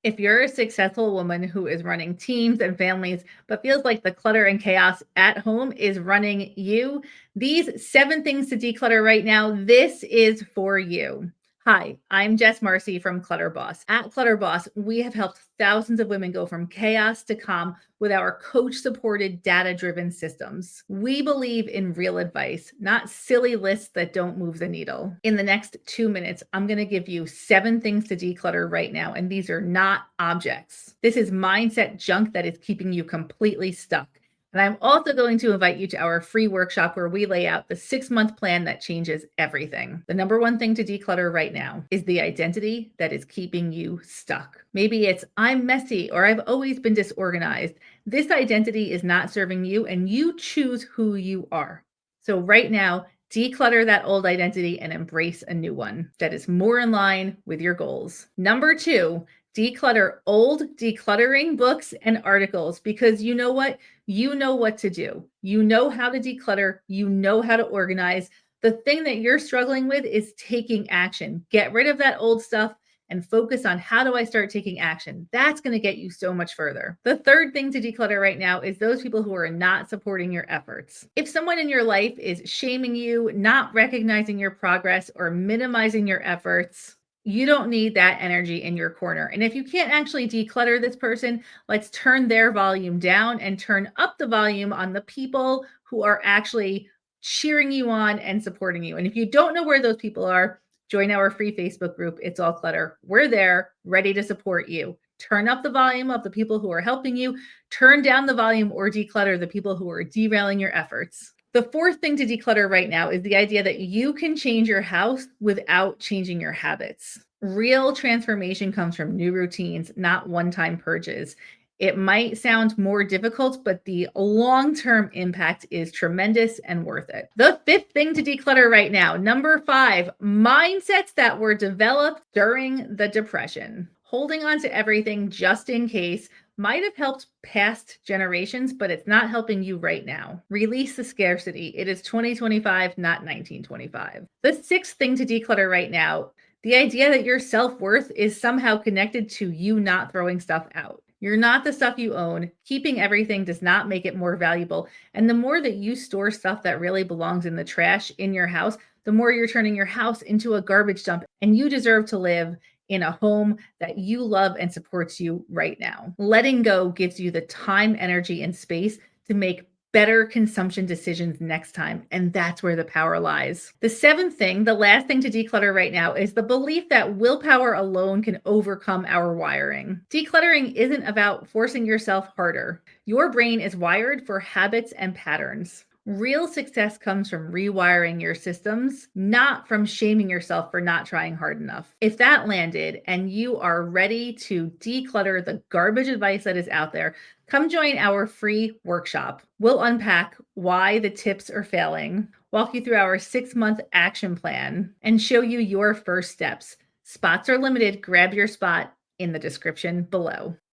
If you're a successful woman who is running teams and families, but feels like the clutter and chaos at home is running you, these 7 things to declutter right now, this is for you. Hi, I'm Jess Marcy from Clutter Boss. At Clutter Boss, we have helped thousands of women go from chaos to calm with our coach supported, data driven systems. We believe in real advice, not silly lists that don't move the needle. In the next 2 minutes, I'm going to give you 7 things to declutter right now, and these are not objects. This is mindset junk that is keeping you completely stuck. And I'm also going to invite you to our free workshop where we lay out the 6-month plan that changes everything. The number one thing to declutter right now is the identity that is keeping you stuck. Maybe it's I'm messy or I've always been disorganized. This identity is not serving you and you choose who you are. So right now, declutter that old identity and embrace a new one that is more in line with your goals. Number 2, declutter old decluttering books and articles because you know what? You know what to do. You know how to declutter. You know how to organize. The thing that you're struggling with is taking action. Get rid of that old stuff and focus on how do I start taking action. That's going to get you so much further. The third thing to declutter right now is those people who are not supporting your efforts. If someone in your life is shaming you, not recognizing your progress, or minimizing your efforts, you don't need that energy in your corner. And if you can't actually declutter this person, let's turn their volume down and turn up the volume on the people who are actually cheering you on and supporting you. And if you don't know where those people are, join our free Facebook group, It's All Clutter. We're there, ready to support you. Turn up the volume of the people who are helping you, turn down the volume or declutter the people who are derailing your efforts. The fourth thing to declutter right now is the idea that you can change your house without changing your habits. Real transformation comes from new routines, not one-time purges. It might sound more difficult, but the long-term impact is tremendous and worth it. The fifth thing to declutter right now, number 5, mindsets that were developed during the Depression. Holding on to everything just in case might have helped past generations, but it's not helping you right now. Release the scarcity. It is 2025, not 1925. The sixth thing to declutter right now, the idea that your self-worth is somehow connected to you not throwing stuff out. You're not the stuff you own. Keeping everything does not make it more valuable. And the more that you store stuff that really belongs in the trash in your house, the more you're turning your house into a garbage dump. And you deserve to live in a home that you love and supports you right now. Letting go gives you the time, energy, and space to make better consumption decisions next time. And that's where the power lies. The seventh thing, the last thing to declutter right now, is the belief that willpower alone can overcome our wiring. Decluttering isn't about forcing yourself harder. Your brain is wired for habits and patterns. Real success comes from rewiring your systems, not from shaming yourself for not trying hard enough. If that landed and you are ready to declutter the garbage advice that is out there, come join our free workshop. We'll unpack why the tips are failing, walk you through our 6-month action plan, and show you your first steps. Spots are limited. Grab your spot in the description below.